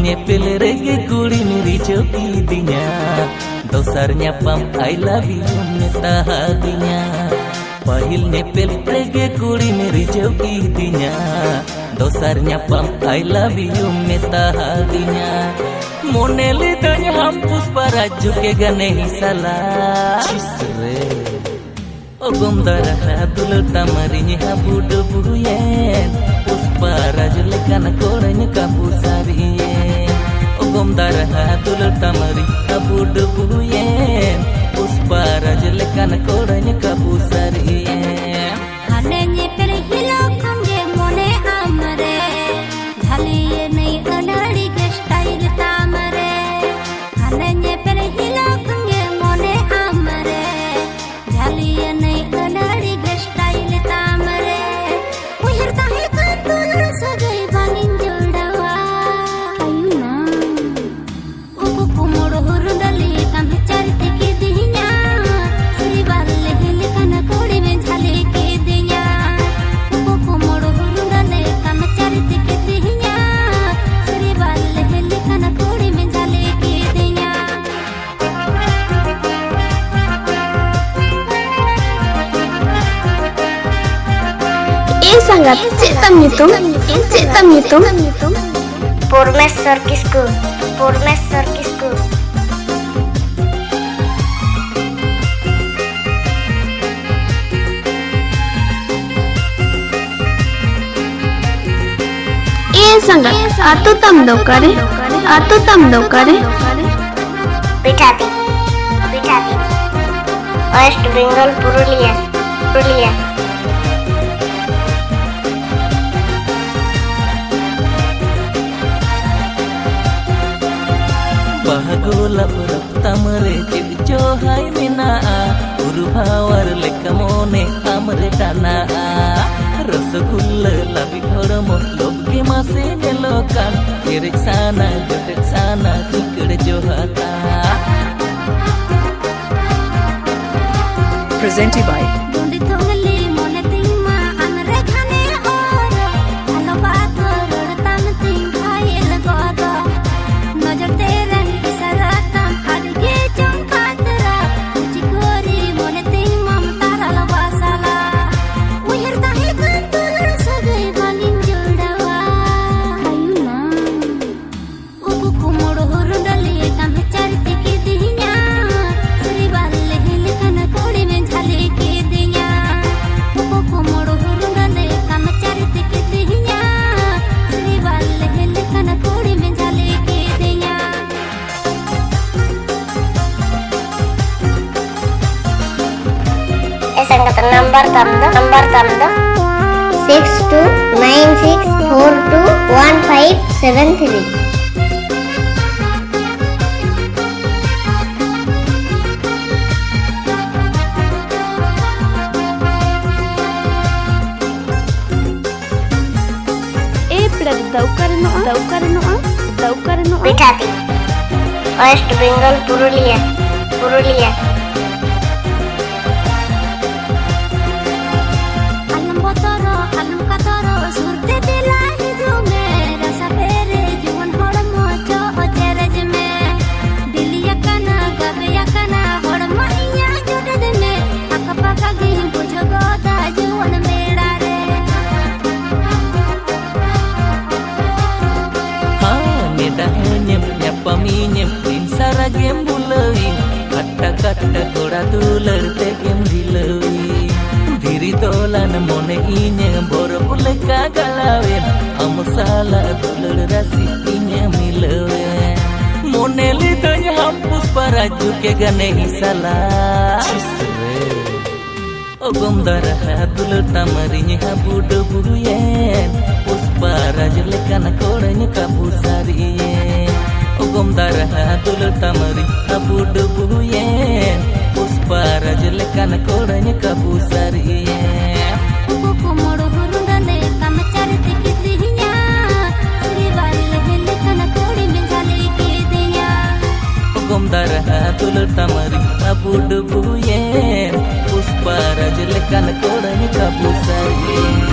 nyepel rege kuri miri dinya dosar nyapam I love you meta hatinya pahil nyepel rege kuri miri dinya dosar nyapam I love you meta hatinya moneli tanya hampus paraju ke gane hisala chisre ogom darah dulur tamarinya habudu buyen puspa rajul kana koranya kabusariyen ogom darah dulur tamari habudu buyen puspa rajul kana koranya kabusariyen hane nyepel hilok hange mone amare dhaliye nei anari ke style tamare hane nyepel hilok hange mone amare dhaliye nei anari ke style tamare uhir tahe kantul sagai banin jodawa ayuna uku kumur hurundali kam charite ke dinya sri balle hile kana kodi me dhale ke dinya uku kumur hurundali kam charite ke dinya sri balle hile kana kodi me dhale ke dinya sangat cetam ngitung Pormesor kisku sangat atu tam dokare Pichati West Bengal Purulia bahagola urap tamare cip johai minaa urubawar lekamone amre tanaa rasgulla labi hormo lobge mase nelokan kirik sana tikde johata presented by Dundi thongli mone tingma amre khane oro halo bato rod tam ting khail godo najar teran kisaratam adge chong khatra chikori mone tingma tarala basala uhir tahe kantul sagai banin jodawa ayuna uku kumur hurundali kam charite ke dinya sri balle hile kana kodi me dhale ke dinya uku kumur hurundali kam charite ke dinya sri balle hile kana kodi me dhale ke dinya Sangat number tamdo 6296421573 daukarno Pichati West Bengal Purulia alam botoro alam katoro surte dela hidume rasa bere juan hormo cho ojeraj me diliya kana gabeya kana hormo iya jodad me akapaka gi bujogo da juan mera re ha medahnyem nyapaminyem insaragem bulai kata koda tular tegem dilai diri tolan mone inya bor bule kagalawen amusala tular rasi inya milawen moneli tanya hampus paraju ke gane hisala ogom darah tular tamarinya habudu buyen puspa rajul kana koranya kabusariyen ogom darah tular tamari habudu buyen puspa rajul kana koranya kabusariyen uku kumur hurundali kam charite ke dinya sri balle hile kana kodi me dhale ke dinya ogom darah tular tamari habudu buyen puspa rajul kana koranya kabusariyen